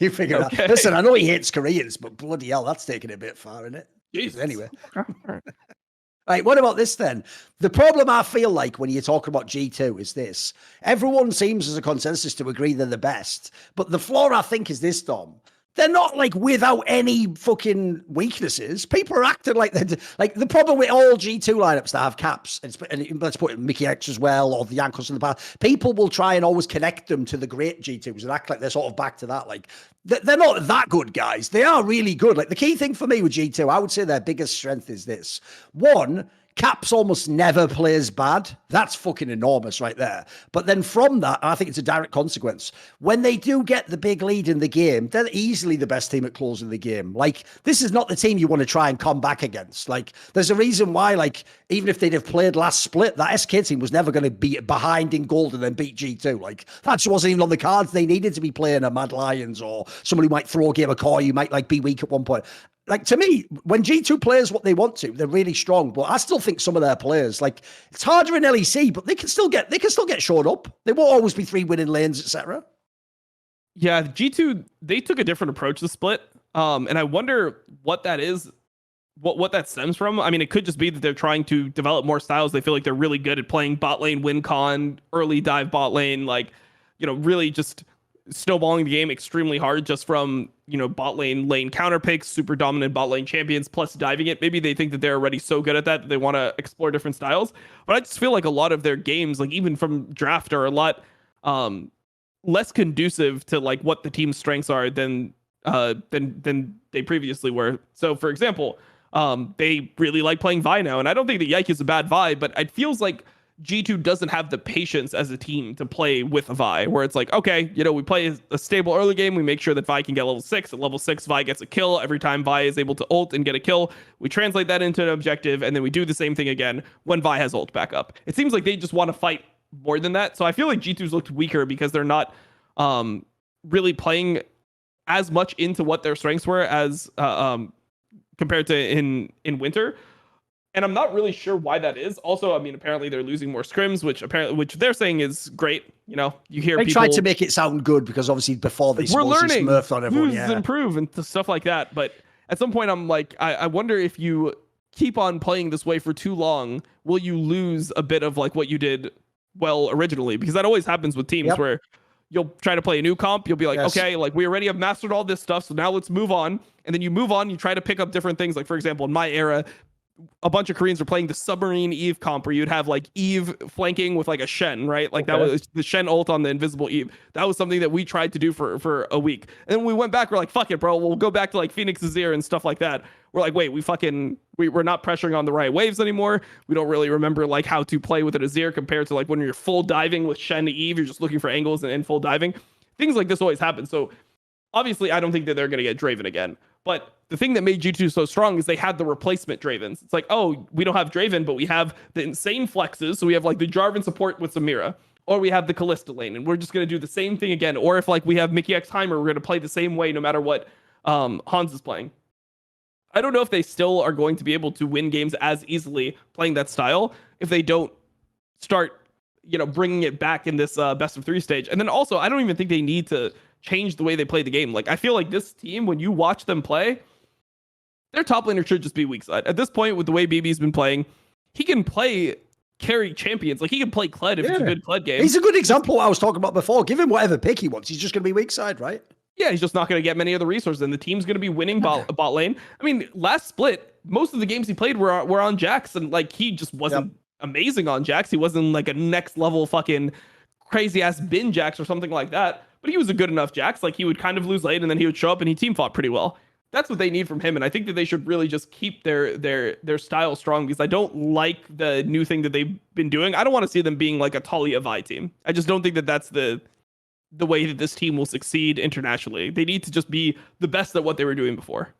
You figure it out. Listen, I know he hates Koreans, but bloody hell, that's taking it a bit far, isn't it? Jesus. Anyway. Right, what about this then? The problem I feel like when you're talking about G2 is this. Everyone seems as a consensus to agree they're the best. But the flaw, I think, is this, Dom. They're not like without any fucking weaknesses. People are acting like they're like the problem with all G2 lineups that have caps, and let's put Mickey X as well, or the Yankos in the past. People will try and always connect them to the great G2s and act like they're sort of back to that. Like they're not that good, guys. They are really good. Like the key thing for me with G2, I would say their biggest strength is this. One, Caps almost never plays bad. That's fucking enormous right there. But then from that, I think it's a direct consequence. When they do get the big lead in the game, they're easily the best team at closing the game. Like, this is not the team you want to try and come back against. Like, there's a reason why, like, even if they'd have played last split, that SK team was never going to be behind in gold and then beat G2. Like, that just wasn't even on the cards. They needed to be playing a Mad Lions or somebody who might throw a game of core. You might, like, be weak at one point. Like, to me, when G2 plays what they want to, they're really strong. But I still think some of their players, like, it's harder in LEC, but they can still get showed up. They won't always be 3 winning lanes, etc. Yeah, G2, they took a different approach to split. And I wonder what that is, what that stems from. I mean, it could just be that they're trying to develop more styles. They feel like they're really good at playing bot lane, win con, early dive bot lane, like, you know, really just snowballing the game extremely hard just from, you know, bot lane counter picks, super dominant bot lane champions, plus diving it. Maybe they think that they're already so good at that they want to explore different styles. But I just feel like a lot of their games, like even from draft, are a lot less conducive to like what the team's strengths are than they previously were. So for example, they really like playing Vi now, and I don't think that Yike is a bad Vi, but it feels like G2 doesn't have the patience as a team to play with a Vi, where it's like, okay, you know, we play a stable early game, we make sure that Vi can get level 6. At level 6, Vi gets a kill. Every time Vi is able to ult and get a kill, we translate that into an objective, and then we do the same thing again when Vi has ult back up. It seems like they just want to fight more than that. So I feel like G2's looked weaker because they're not really playing as much into what their strengths were as compared to in winter. And I'm not really sure why that is. Also, I mean, apparently they're losing more scrims, which they're saying is great. You know, you hear people tried to make it sound good because obviously before they we're learning, smurfed on everyone, lose, improve, and stuff like that. But at some point, I'm like, I wonder if you keep on playing this way for too long, will you lose a bit of like what you did well originally? Because that always happens with teams where you'll try to play a new comp. You'll be like, okay, like we already have mastered all this stuff, so now let's move on. And then you move on, you try to pick up different things. Like, for example, in my era, a bunch of Koreans were playing the submarine Eve comp where you'd have like Eve flanking with like a Shen, right? Like that was the Shen ult on the invisible Eve. That was something that we tried to do for a week. And then we went back, we're like, fuck it, bro. We'll go back to like Phoenix Azir and stuff like that. We're like, wait, we're not pressuring on the right waves anymore. We don't really remember like how to play with an Azir compared to like when you're full diving with Shen to Eve, you're just looking for angles and full diving. Things like this always happen. So obviously I don't think that they're going to get Draven again. But the thing that made G2 so strong is they had the replacement Dravens. It's like, oh, we don't have Draven, but we have the insane flexes. So we have like the Jarvan support with Samira, or we have the Kalista lane, and we're just going to do the same thing again. Or if like we have Mickey X Heimer, we're going to play the same way no matter what Hans is playing. I don't know if they still are going to be able to win games as easily playing that style if they don't start, you know, bringing it back in this best of 3 stage. And then also, I don't even think they need to change the way they play the game. Like, I feel like this team, when you watch them play, their top laner should just be weak side. At this point, with the way BB's been playing, he can play carry champions. Like, he can play Kled if it's a good Kled game. He's a good example of what I was talking about before. Give him whatever pick he wants. He's just going to be weak side, right? Yeah, he's just not going to get many of the resources, and the team's going to be winning bot lane. I mean, last split, most of the games he played were on Jax, and like he just wasn't amazing on Jax. He wasn't like a next level fucking crazy ass bin Jax or something like that. But he was a good enough Jax. Like, he would kind of lose late, and then he would show up and he team fought pretty well. That's what they need from him, and I think that they should really just keep their style strong, because I don't like the new thing that they've been doing. I don't want to see them being like a Talia Vi team. I just don't think that that's the way that this team will succeed internationally. They need to just be the best at what they were doing before.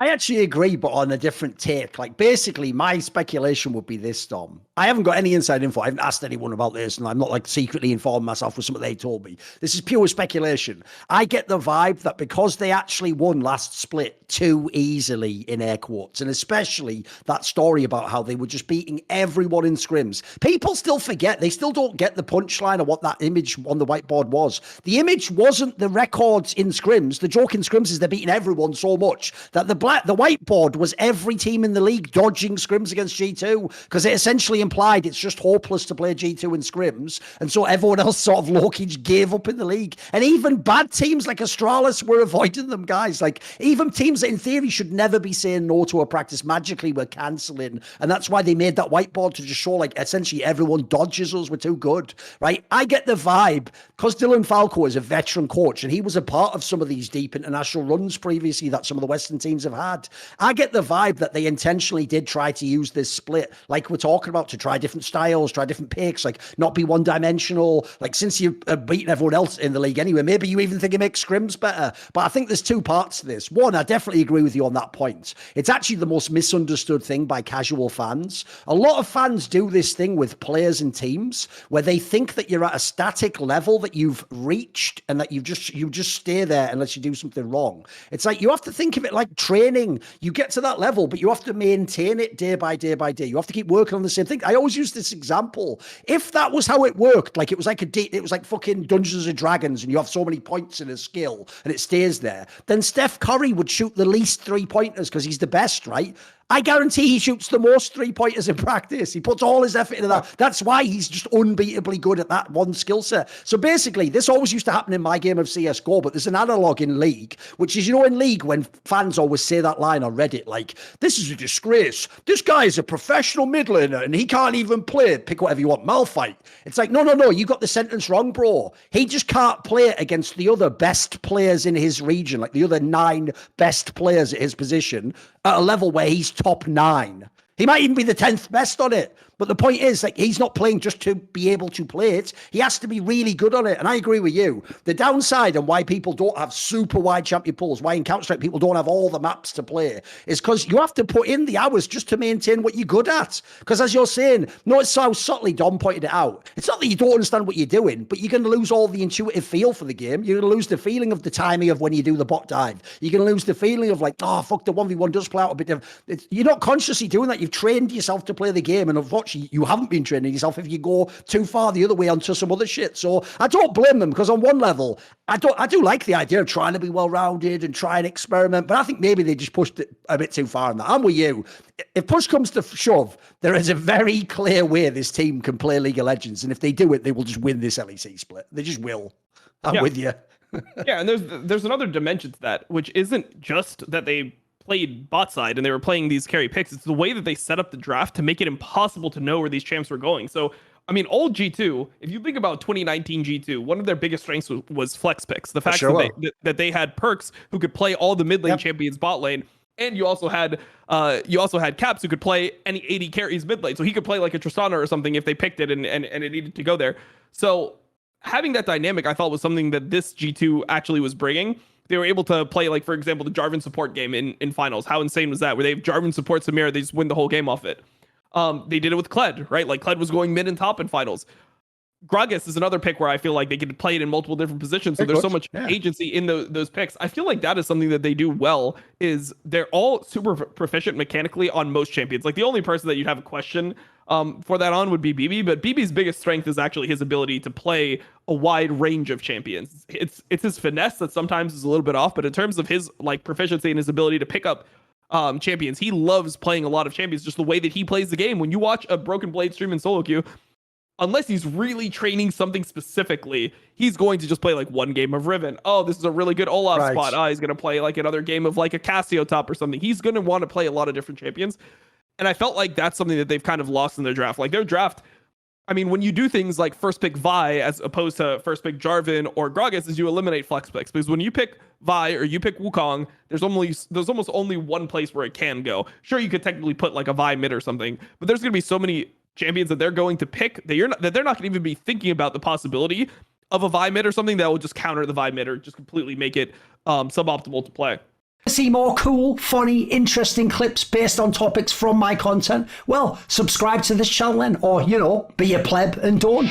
I actually agree, but on a different take. Like, basically, my speculation would be this, Dom. I haven't got any inside info. I haven't asked anyone about this, and I'm not like secretly informed myself with something they told me. This is pure speculation. I get the vibe that because they actually won last split too easily, in air quotes, and especially that story about how they were just beating everyone in scrims, people still forget. They still don't get the punchline of what that image on the whiteboard was. The image wasn't the records in scrims. The joke in scrims is they're beating everyone so much that the whiteboard was every team in the league dodging scrims against G2, because it essentially implied it's just hopeless to play G2 in scrims, and so everyone else sort of low-key gave up in the league. And even bad teams like Astralis were avoiding them, guys. Like, even teams that in theory should never be saying no to a practice magically were cancelling, and that's why they made that whiteboard, to just show like essentially everyone dodges us, we're too good, right? I get the vibe, because Dylan Falco is a veteran coach and he was a part of some of these deep international runs previously that some of the Western teams have had. I get the vibe that they intentionally did try to use this split, like we're talking about, to try different styles, try different picks, like not be one-dimensional. Like, since you've beaten everyone else in the league anyway, maybe you even think it makes scrims better. But I think there's two parts to this. One, I definitely agree with you on that point. It's actually the most misunderstood thing by casual fans. A lot of fans do this thing with players and teams where they think that you're at a static level that you've reached and that you just stay there unless you do something wrong. It's like, you have to think of it like training. You get to that level, but you have to maintain it day by day by day. You have to keep working on the same thing. I always use this example. If that was how it worked, like it was like fucking Dungeons and Dragons, and you have so many points in a skill and it stays there, then Steph Curry would shoot the least 3-pointers because he's the best, right? I guarantee he shoots the most 3-pointers in practice. He puts all his effort into that. That's why he's just unbeatably good at that one skill set. So basically, this always used to happen in my game of CSGO, but there's an analog in League, which is, in League, when fans always say that line on Reddit, like, this is a disgrace. This guy is a professional mid laner and he can't even play. Pick whatever you want. Malphite. It's like, no, you got the sentence wrong, bro. He just can't play it against the other best players in his region, like the other 9 best players at his position, at a level where he's top 9. He might even be the 10th best on it. But the point is, like, he's not playing just to be able to play it. He has to be really good on it. And I agree with you. The downside and why people don't have super wide champion pools, why in Counter-Strike people don't have all the maps to play, is because you have to put in the hours just to maintain what you're good at. Because as you're saying, notice how subtly Dom pointed it out. It's not that you don't understand what you're doing, but you're going to lose all the intuitive feel for the game. You're going to lose the feeling of the timing of when you do the bot dive. You're going to lose the feeling of like, oh, fuck, the 1v1 does play out a bit different. You're not consciously doing that. You've trained yourself to play the game, and unfortunately, you haven't been training yourself if you go too far the other way onto some other shit. So I don't blame them, because on one level, I do like the idea of trying to be well-rounded and try and experiment, but I think maybe they just pushed it a bit too far on that. I'm with you. If push comes to shove, there is a very clear way this team can play League of Legends, and if they do it, they will just win this LEC split. They just will. I'm with you. Yeah, and there's another dimension to that, which isn't just that they played bot side and they were playing these carry picks. It's the way that they set up the draft to make it impossible to know where these champs were going. So, I mean, old G2, if you think about 2019 G2, one of their biggest strengths was flex picks. The fact that they had perks who could play all the mid lane champions bot lane. And you also had Caps who could play any 80 carries mid lane. So he could play like a Tristana or something if they picked it and it needed to go there. So having that dynamic, I thought, was something that this G2 actually was bringing. They were able to play, like, for example, the Jarvan support game in finals. How insane was that? Where they have Jarvan support Samira, they just win the whole game off it. They did it with Kled, right? Like, Kled was going mid and top in finals. Gragas is another pick where I feel like they could play it in multiple different positions. So there's so much agency in those picks. I feel like that is something that they do well, is they're all super proficient mechanically on most champions. Like, the only person that you'd have a question for that on would be BB, but BB's biggest strength is actually his ability to play a wide range of champions. It's his finesse that sometimes is a little bit off, but in terms of his like proficiency and his ability to pick up champions, he loves playing a lot of champions, just the way that he plays the game. When you watch a Broken Blade stream in solo queue, unless he's really training something specifically, he's going to just play like one game of Riven. Oh, this is a really good Olaf spot. Oh, he's going to play like another game of like a Cassio top or something. He's going to want to play a lot of different champions. And I felt like that's something that they've kind of lost in their draft. Like their draft, I mean, when you do things like first pick Vi as opposed to first pick Jarvan or Gragas, is you eliminate flex picks. Because when you pick Vi or you pick Wukong, there's almost only one place where it can go. Sure, you could technically put like a Vi mid or something, but there's going to be so many champions that they're going to pick that they're not going to even be thinking about the possibility of a Vi mid or something that will just counter the Vi mid or just completely make it suboptimal to play. See more cool, funny, interesting clips based on topics from my content? Well, subscribe to this channel then, or, you know, be a pleb and don't.